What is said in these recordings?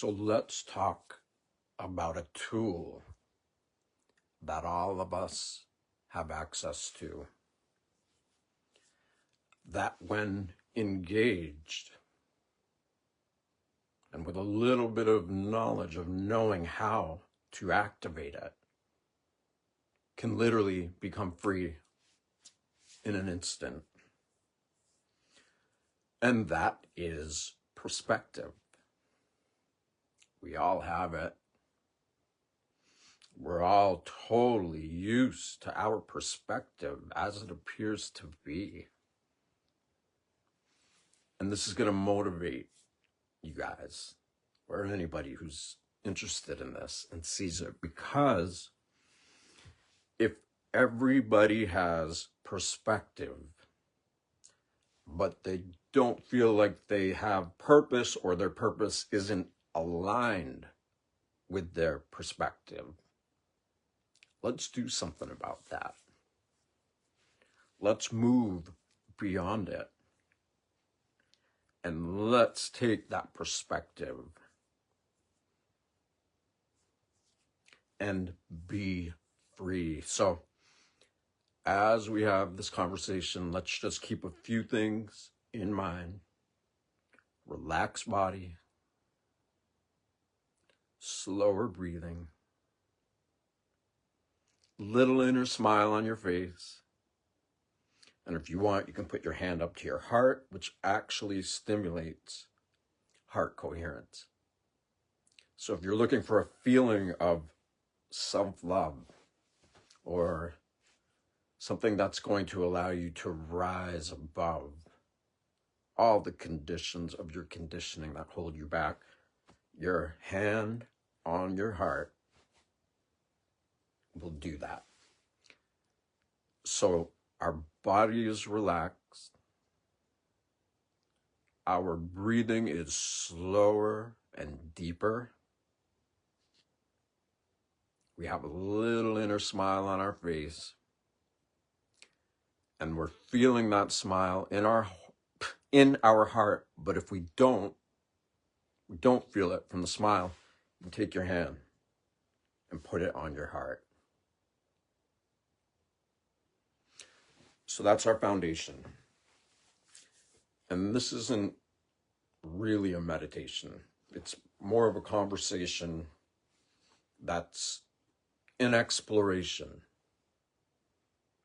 So let's talk about a tool that all of us have access to, that when engaged and with a little bit of knowledge of knowing how to activate it, can literally become free in an instant. And that is perspective. We all have it. We're all totally used to our perspective as it appears to be. And this is going to motivate you guys or anybody who's interested in this and sees it, because if everybody has perspective, but they don't feel like they have purpose, or their purpose isn't aligned with their perspective, let's do something about that. Let's move beyond it. And let's take that perspective and be free. So as we have this conversation, let's just keep a few things in mind. Relaxed body, slower breathing, little inner smile on your face. And if you want, you can put your hand up to your heart, which actually stimulates heart coherence. So if you're looking for a feeling of self-love, or something that's going to allow you to rise above all the conditions of your conditioning that hold you back, your hand on your heart will do that. So our body is relaxed. Our breathing is slower and deeper. We have a little inner smile on our face. And we're feeling that smile in our heart. But if we don't feel it from the smile, you take your hand and put it on your heart. So that's our foundation. And this isn't really a meditation. It's more of a conversation that's an exploration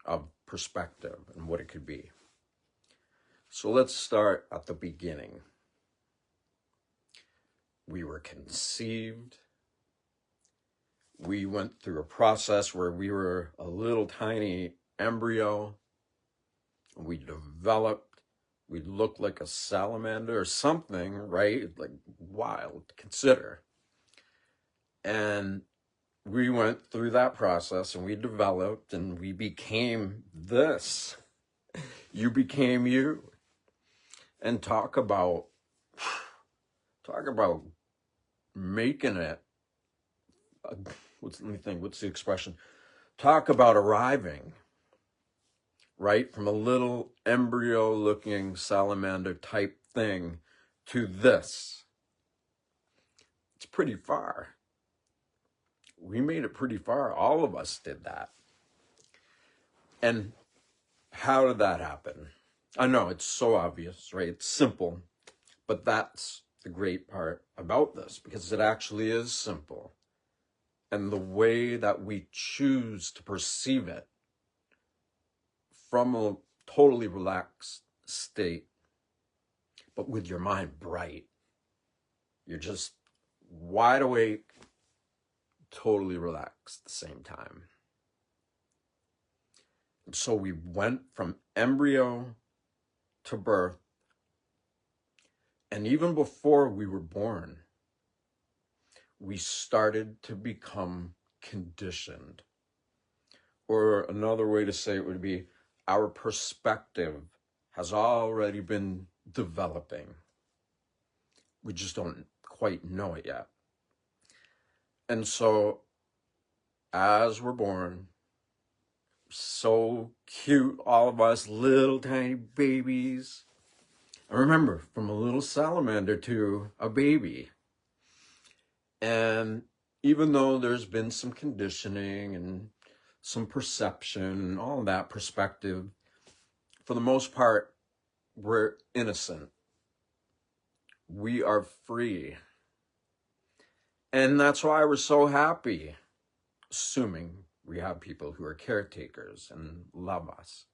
of perspective and what it could be. So let's start at the beginning. We were conceived. We went through a process where we were a little tiny embryo. We developed. We looked like a salamander or something, right? Like wild to consider. And we went through that process and we developed and we became this. You became you. And talk about making it, what's the expression? Talk about arriving, right? From a little embryo looking salamander type thing to this. It's pretty far. We made it pretty far. All of us did that. And how did that happen? I know it's so obvious, right? It's simple, but that's the great part about this, because it actually is simple. And the way that we choose to perceive it from a totally relaxed state, but with your mind bright, you're just wide awake, totally relaxed at the same time. And so we went from embryo to birth, and even before we were born, we started to become conditioned. Or another way to say it would be, our perspective has already been developing. We just don't quite know it yet. And so, as we're born, so cute, all of us, little tiny babies. And remember, from a little salamander to a baby. And even though there's been some conditioning and some perception and all that perspective, for the most part, we're innocent. We are free. And that's why we're so happy, assuming we have people who are caretakers and love us,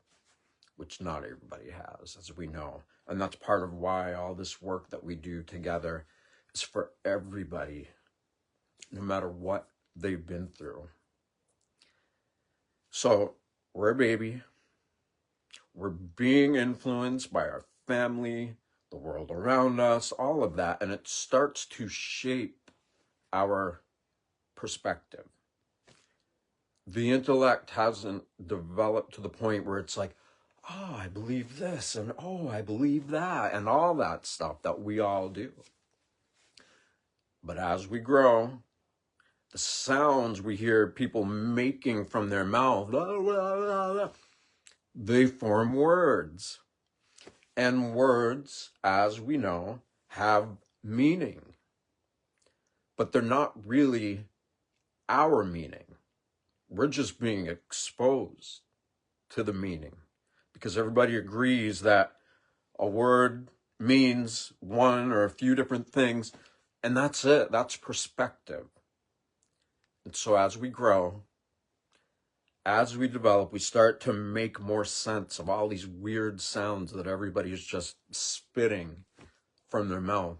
which not everybody has, as we know. And that's part of why all this work that we do together is for everybody, no matter what they've been through. So we're a baby. We're being influenced by our family, the world around us, all of that. And it starts to shape our perspective. The intellect hasn't developed to the point where it's like, oh, I believe this, and oh, I believe that, and all that stuff that we all do. But as we grow, the sounds we hear people making from their mouth, blah, blah, blah, blah, they form words. And words, as we know, have meaning. But they're not really our meaning. We're just being exposed to the meaning. Because everybody agrees that a word means one or a few different things, and that's it. That's perspective. And so as we grow, as we develop, we start to make more sense of all these weird sounds that everybody's just spitting from their mouth.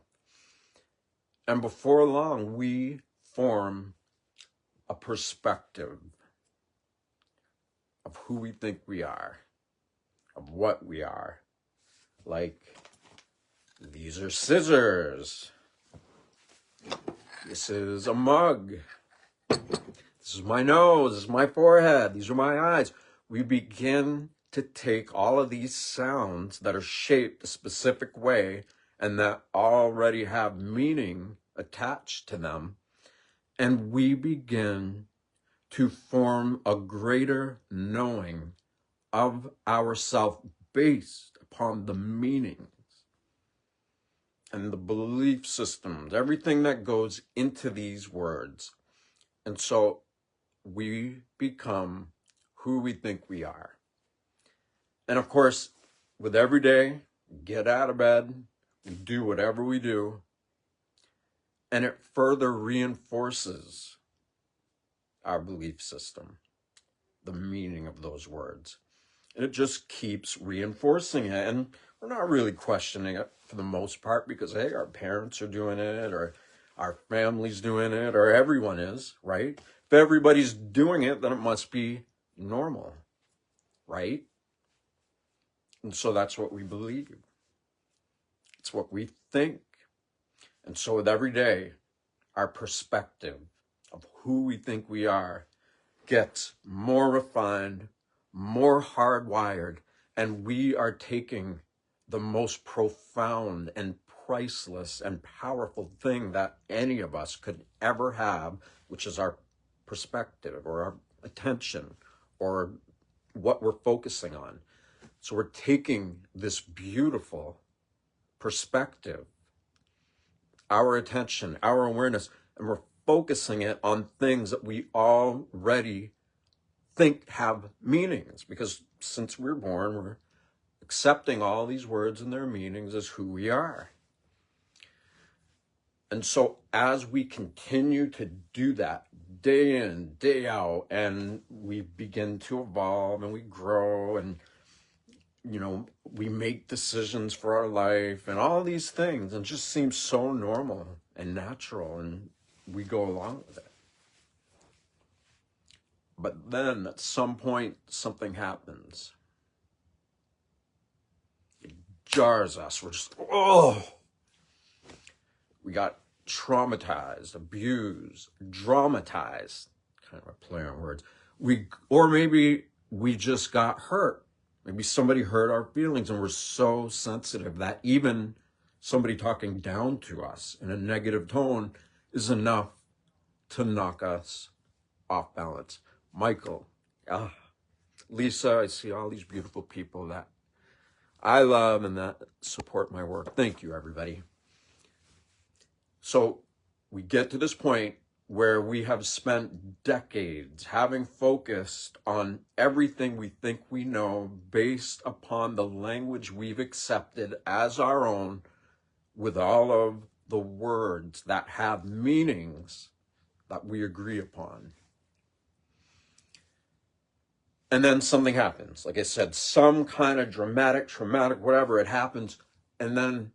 And before long, we form a perspective of who we think we are, of what we are. Like, these are scissors. This is a mug. This is my nose. This is my forehead. These are my eyes. We begin to take all of these sounds that are shaped a specific way and that already have meaning attached to them, and we begin to form a greater knowing of ourself based upon the meanings and the belief systems, everything that goes into these words. And so we become who we think we are. And of course, with every day, we get out of bed, we do whatever we do, and it further reinforces our belief system, the meaning of those words. And it just keeps reinforcing it. And we're not really questioning it for the most part because, hey, our parents are doing it, or our family's doing it, or everyone is, right? If everybody's doing it, then it must be normal, right? And so that's what we believe. It's what we think. And so with every day, our perspective of who we think we are gets more refined, more hardwired, and we are taking the most profound and priceless and powerful thing that any of us could ever have, which is our perspective or our attention or what we're focusing on. So we're taking this beautiful perspective, our attention, our awareness, and we're focusing it on things that we already think have meanings, because since we're born, we're accepting all these words and their meanings as who we are. And so as we continue to do that day in, day out, and we begin to evolve and we grow and, you know, we make decisions for our life and all these things, and it just seems so normal and natural, and we go along with it. But then at some point, something happens. It jars us. We're just, oh! We got traumatized, abused, dramatized, kind of a play on words. Or maybe we just got hurt. Maybe somebody hurt our feelings and we're so sensitive that even somebody talking down to us in a negative tone is enough to knock us off balance. Michael, Lisa, I see all these beautiful people that I love and that support my work. Thank you, everybody. So we get to this point where we have spent decades having focused on everything we think we know based upon the language we've accepted as our own, with all of the words that have meanings that we agree upon. And then something happens. Like I said, some kind of dramatic, traumatic, whatever, it happens. And then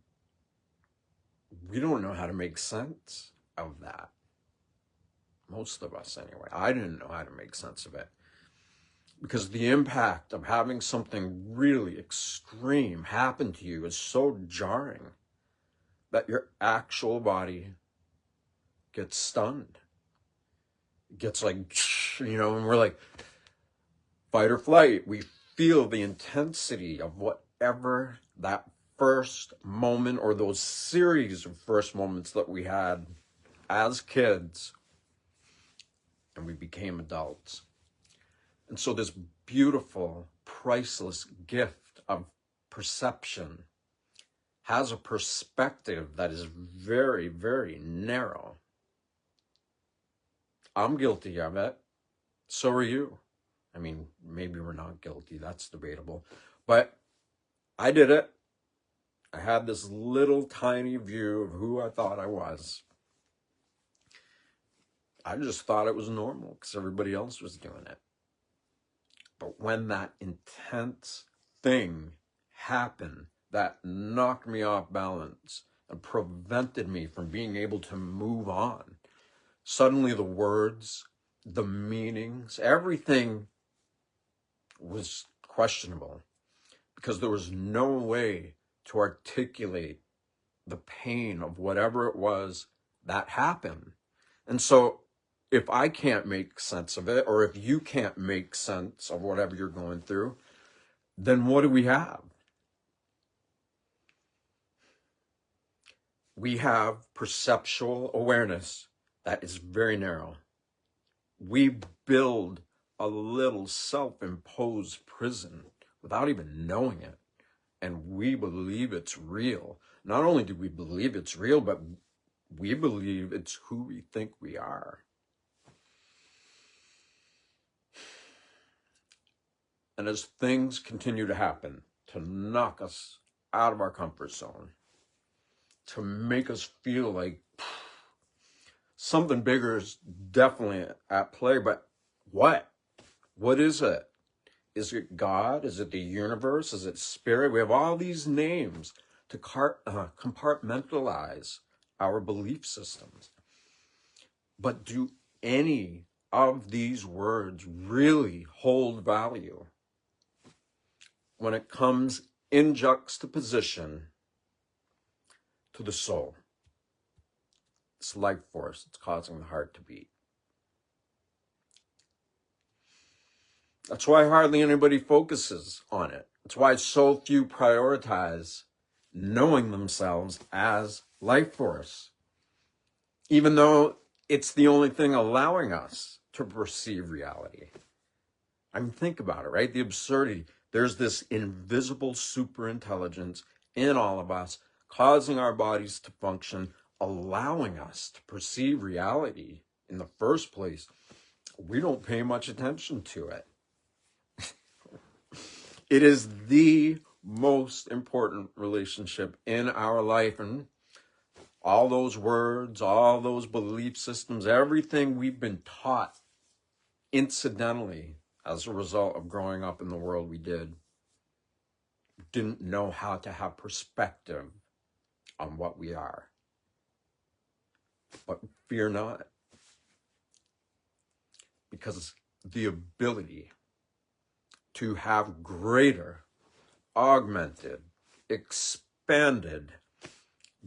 we don't know how to make sense of that. Most of us, anyway. I didn't know how to make sense of it. Because the impact of having something really extreme happen to you is so jarring that your actual body gets stunned. It gets like, and we're like, fight or flight. We feel the intensity of whatever that first moment or those series of first moments that we had as kids and we became adults. And so this beautiful, priceless gift of perception has a perspective that is very, very narrow. I'm guilty of it. So are you. I mean, maybe we're not guilty. That's debatable. But I did it. I had this little tiny view of who I thought I was. I just thought it was normal because everybody else was doing it. But when that intense thing happened that knocked me off balance and prevented me from being able to move on, suddenly the words, the meanings, everything was questionable because there was no way to articulate the pain of whatever it was that happened. And so if I can't make sense of it, or if you can't make sense of whatever you're going through, then what do we have? We have perceptual awareness that is very narrow. We build a little self-imposed prison without even knowing it. And we believe it's real. Not only do we believe it's real, but we believe it's who we think we are. And as things continue to happen to knock us out of our comfort zone, to make us feel like something bigger is definitely at play, but what? What is it? Is it God? Is it the universe? Is it spirit? We have all these names to compartmentalize our belief systems. But do any of these words really hold value when it comes in juxtaposition to the soul? It's life force. It's causing the heart to beat. That's why hardly anybody focuses on it. That's why so few prioritize knowing themselves as life force, even though it's the only thing allowing us to perceive reality. I mean, think about it, right? The absurdity. There's this invisible superintelligence in all of us, causing our bodies to function, allowing us to perceive reality in the first place. We don't pay much attention to it. It is the most important relationship in our life. And all those words, all those belief systems, everything we've been taught incidentally as a result of growing up in the world we didn't know how to have perspective on what we are. But fear not, because the ability to have greater, augmented, expanded,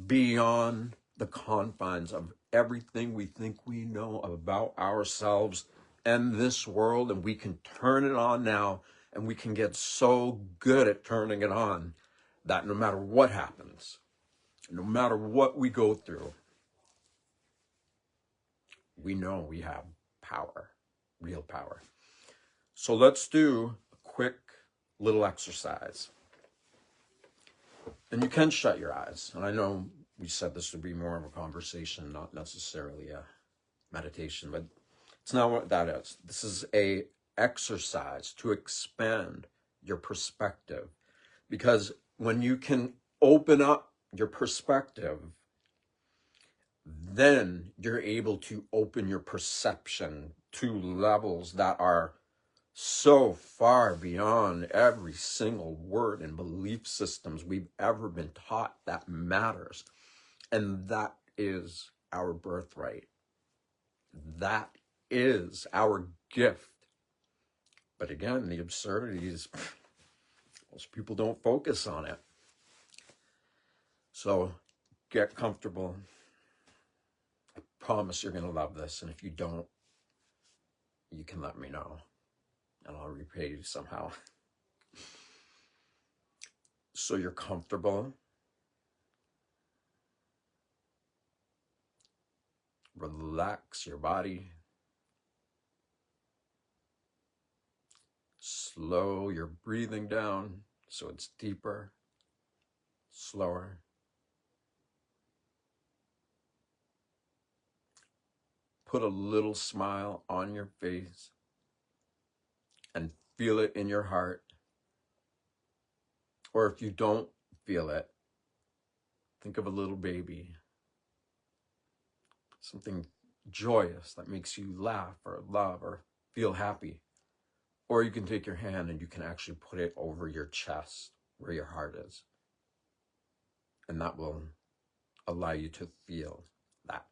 beyond the confines of everything we think we know about ourselves and this world, and we can turn it on now, and we can get so good at turning it on that no matter what happens, no matter what we go through, we know we have power, real power. So let's do a quick little exercise. And you can shut your eyes. And I know we said this would be more of a conversation, not necessarily a meditation, but it's not what that is. This is a exercise to expand your perspective, because when you can open up your perspective, then you're able to open your perception to levels that are so far beyond every single word and belief systems we've ever been taught that matters. And that is our birthright. That is our gift. But again, the absurdities, most people don't focus on it. So get comfortable. I promise you're going to love this. And if you don't, you can let me know and I'll repay you somehow. So you're comfortable. Relax your body. Slow your breathing down so it's deeper, slower. Put a little smile on your face and feel it in your heart. Or if you don't feel it, think of a little baby. Something joyous that makes you laugh or love or feel happy. Or you can take your hand and you can actually put it over your chest where your heart is. And that will allow you to feel that.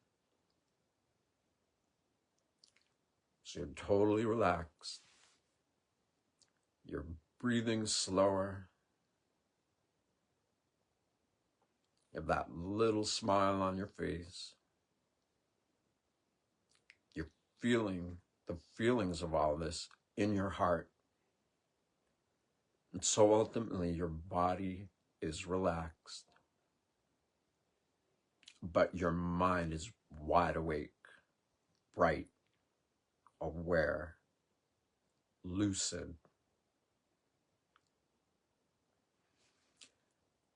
So you're totally relaxed. You're breathing slower. You have that little smile on your face. You're feeling the feelings of all this in your heart. And so ultimately your body is relaxed, but your mind is wide awake, bright, aware, lucid.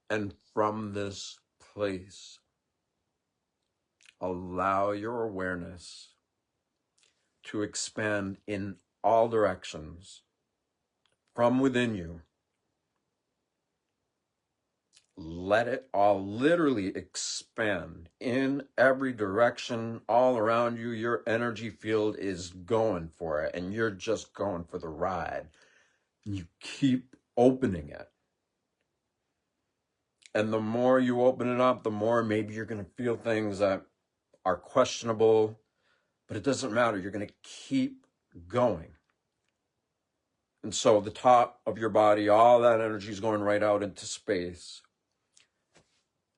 And from this place, allow your awareness to expand in all directions from within you. Let it all literally expand in every direction all around you. Your energy field is going for it, and you're just going for the ride. You keep opening it. And the more you open it up, the more maybe you're going to feel things that are questionable, but it doesn't matter. You're going to keep going. And so the top of your body, all that energy is going right out into space.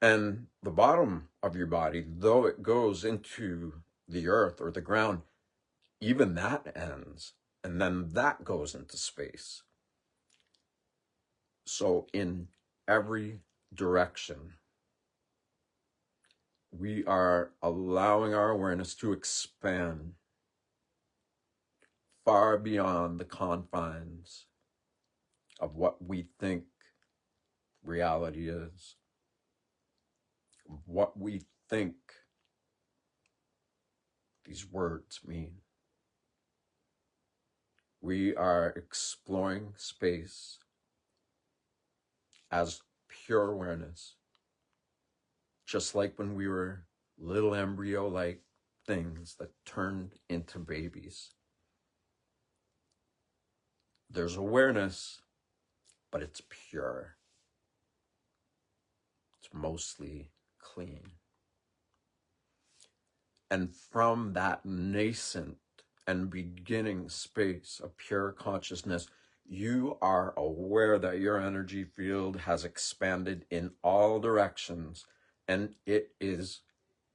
And the bottom of your body, though it goes into the earth or the ground, even that ends. And then that goes into space. So in every direction, we are allowing our awareness to expand far beyond the confines of what we think reality is, what we think these words mean. We are exploring space as pure awareness, just like when we were little embryo-like things that turned into babies. There's awareness, but it's pure. It's mostly clean. And from that nascent and beginning space of pure consciousness, you are aware that your energy field has expanded in all directions, and it is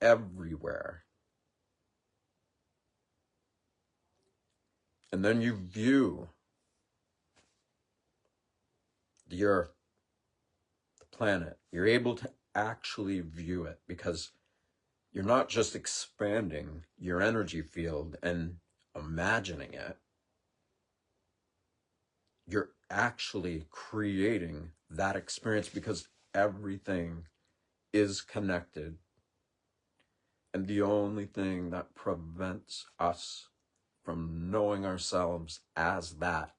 everywhere. And then you view the earth, the planet. You're able to actually view it because you're not just expanding your energy field and imagining it. You're actually creating that experience because everything is connected. And the only thing that prevents us from knowing ourselves as that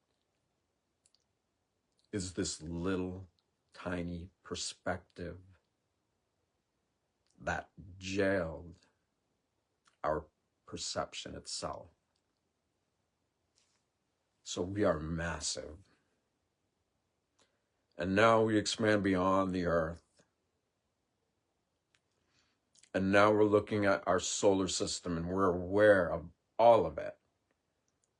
is this little tiny perspective that jailed our perception itself. So we are massive. And now we expand beyond the earth. And now we're looking at our solar system and we're aware of all of it.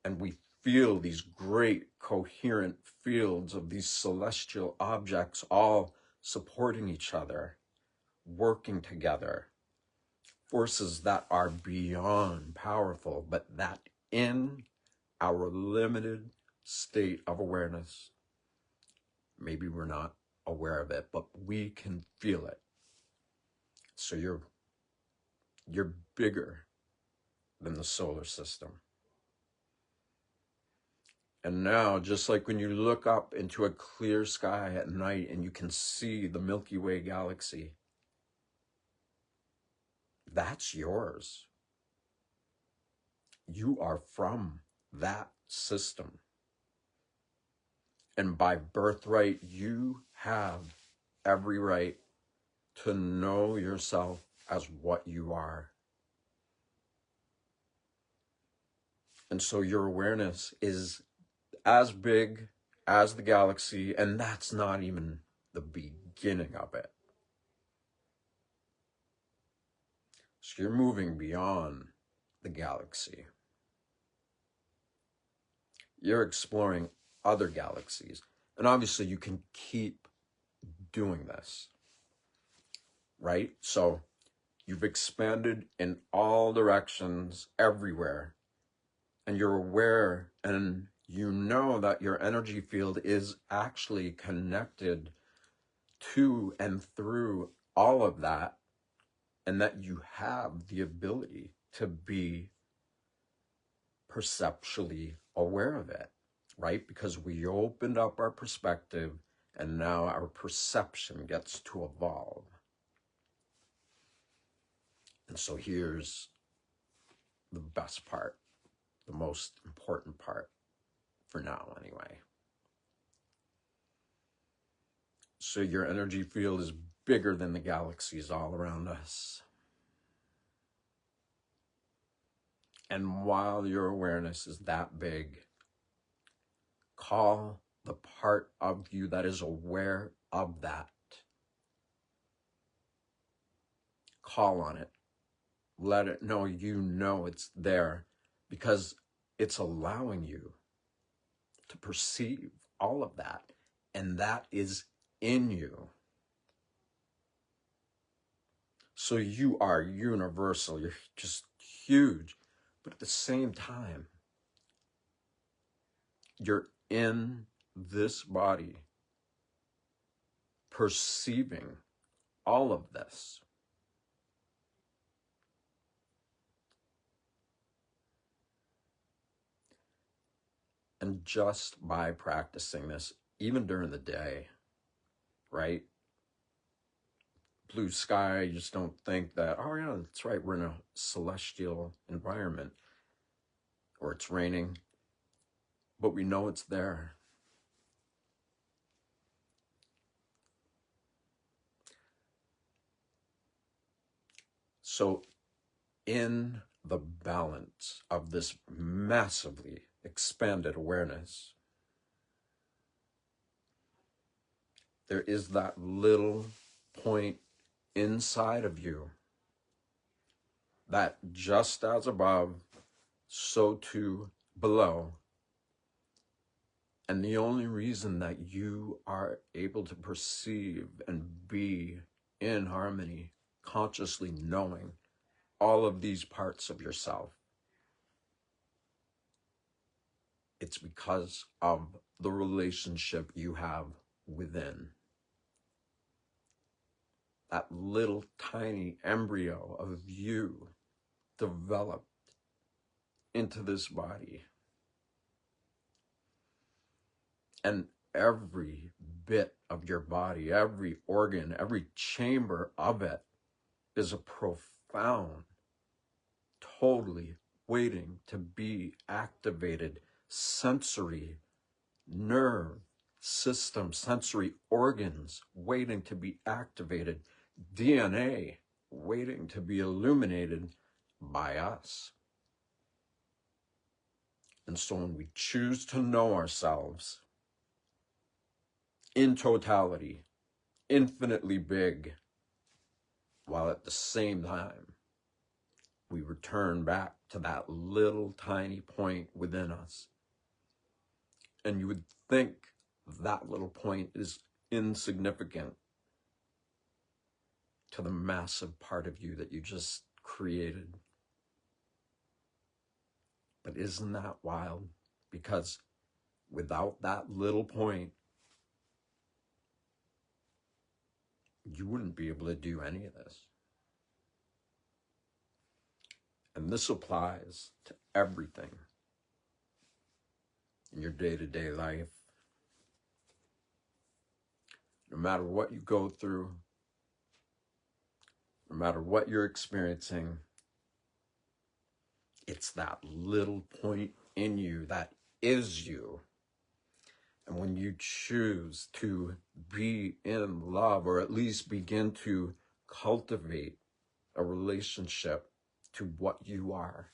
And we feel these great coherent fields of these celestial objects all supporting each other, working together. Forces that are beyond powerful, but that in our limited state of awareness, maybe we're not aware of it, but we can feel it. So you're bigger than the solar system. And now, just like when you look up into a clear sky at night and you can see the Milky Way galaxy, that's yours. You are from that system. And by birthright, you have every right to know yourself as what you are. And so your awareness is as big as the galaxy, and that's not even the beginning of it. So you're moving beyond the galaxy. You're exploring other galaxies. And obviously you can keep doing this, right? So you've expanded in all directions, everywhere, and you're aware and you know that your energy field is actually connected to and through all of that, and that you have the ability to be perceptually aware of it, right? Because we opened up our perspective and now our perception gets to evolve. And so here's the best part, the most important part, for now anyway. So your energy field is bigger than the galaxies all around us. And while your awareness is that big, call the part of you that is aware of that. Call on it. Let it know you know it's there, because it's allowing you to perceive all of that. And that is in you. So you are universal. You're just huge. But at the same time, you're in this body perceiving all of this. And just by practicing this, even during the day, right? Blue sky, you just don't think that, oh yeah, that's right, we're in a celestial environment, or it's raining, but we know it's there. So in the balance of this massively expanded awareness, there is that little point inside of you that just as above, so too below. And the only reason that you are able to perceive and be in harmony, consciously knowing all of these parts of yourself, it's because of the relationship you have within. That little tiny embryo of you developed into this body. And every bit of your body, every organ, every chamber of it is a profound, totally waiting to be activated sensory nerve system, sensory organs waiting to be activated, DNA waiting to be illuminated by us. And so when we choose to know ourselves in totality, infinitely big, while at the same time we return back to that little tiny point within us. And you would think that little point is insignificant to the massive part of you that you just created. But isn't that wild? Because without that little point, you wouldn't be able to do any of this. And this applies to everything in your day-to-day life. No matter what you go through, no matter what you're experiencing, it's that little point in you that is you. And when you choose to be in love, or at least begin to cultivate a relationship to what you are,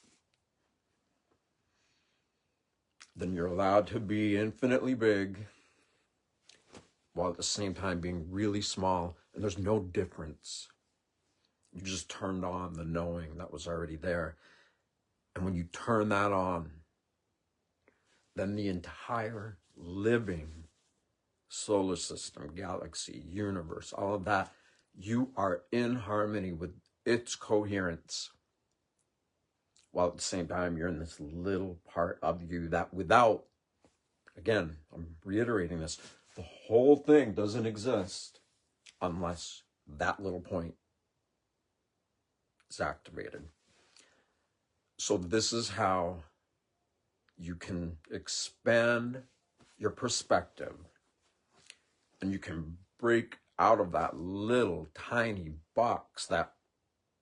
then you're allowed to be infinitely big while at the same time being really small. And there's no difference. You just turned on the knowing that was already there. And when you turn that on, then the entire living solar system, galaxy, universe, all of that, you are in harmony with its coherence, while at the same time you're in this little part of you that without, again, I'm reiterating this, the whole thing doesn't exist unless that little point is activated. So this is how you can expand your perspective, and you can break out of that little tiny box that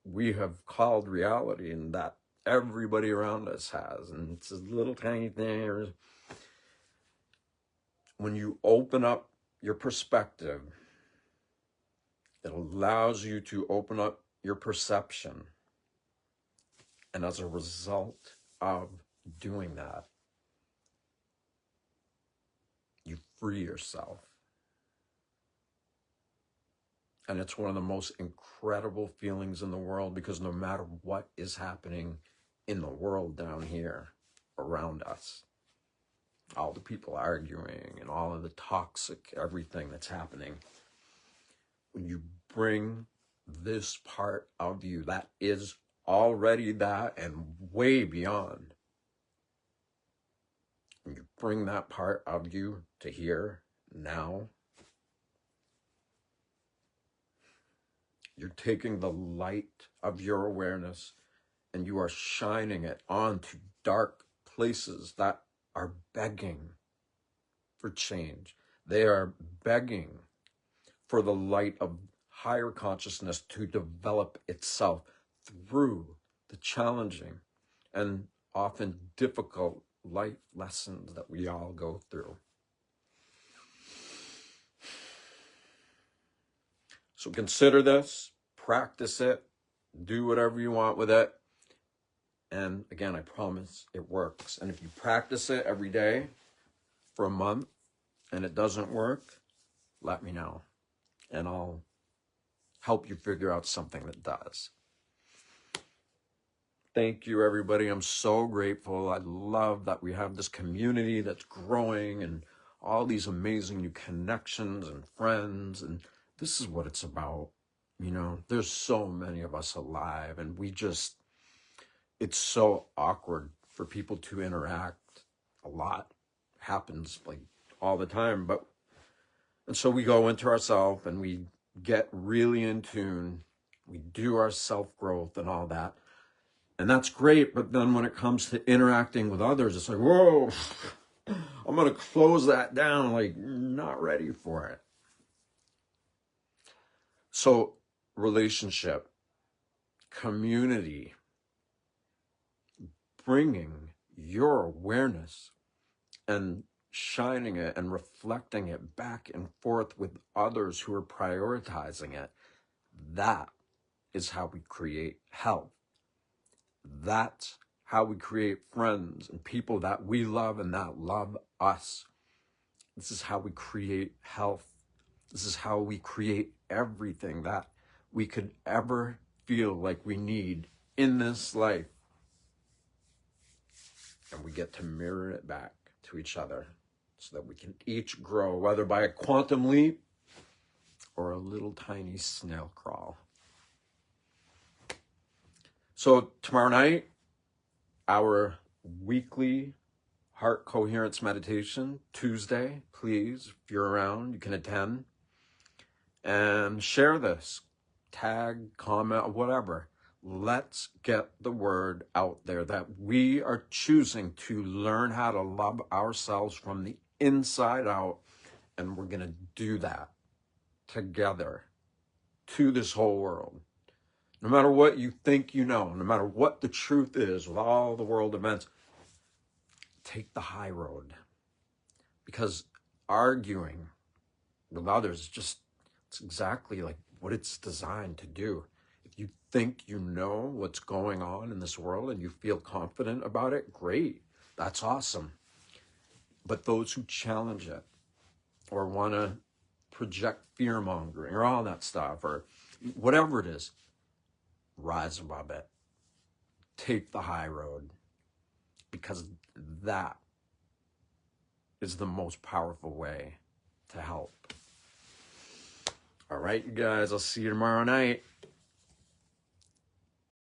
we have called reality and that everybody around us has. And it's a little tiny thing. When you open up your perspective, it allows you to open up your perception. And as a result of doing that, you free yourself. And it's one of the most incredible feelings in the world, because no matter what is happening in the world down here around us, all the people arguing and all of the toxic everything that's happening, when you bring this part of you that is already that and way beyond, when you bring that part of you to here, now, you're taking the light of your awareness and you are shining it onto dark places that are begging for change. They are begging for the light of higher consciousness to develop itself through the challenging and often difficult life lessons that we all go through. So consider this, practice it, do whatever you want with it. And again, I promise it works. And if you practice it every day for a month and it doesn't work, let me know. And I'll help you figure out something that does. Thank you, everybody. I'm so grateful. I love that we have this community that's growing and all these amazing new connections and friends. And this is what it's about. You know, there's so many of us alive, and it's so awkward for people to interact. A lot happens like all the time, and so we go into ourselves and we get really in tune. We do our self-growth and all that. And that's great, but then when it comes to interacting with others, it's like, whoa, I'm going to close that down like not ready for it. So relationship, community, bringing your awareness and shining it and reflecting it back and forth with others who are prioritizing it. That is how we create health. That's how we create friends and people that we love and that love us. This is how we create health. This is how we create everything that we could ever feel like we need in this life. And we get to mirror it back to each other so that we can each grow, whether by a quantum leap or a little tiny snail crawl. So tomorrow night, our weekly heart coherence meditation, Tuesday. Please, if you're around, you can attend and share this. Tag, comment, whatever. Let's get the word out there that we are choosing to learn how to love ourselves from the inside out. And we're going to do that together to this whole world. No matter what you think you know, no matter what the truth is with all the world events, take the high road. Because arguing with others, it's exactly like what it's designed to do. If you think you know what's going on in this world and you feel confident about it, great. That's awesome. But those who challenge it or want to project fear-mongering or all that stuff or whatever it is, rise above it. Take the high road, because that is the most powerful way to help. All right, you guys, I'll see you tomorrow night.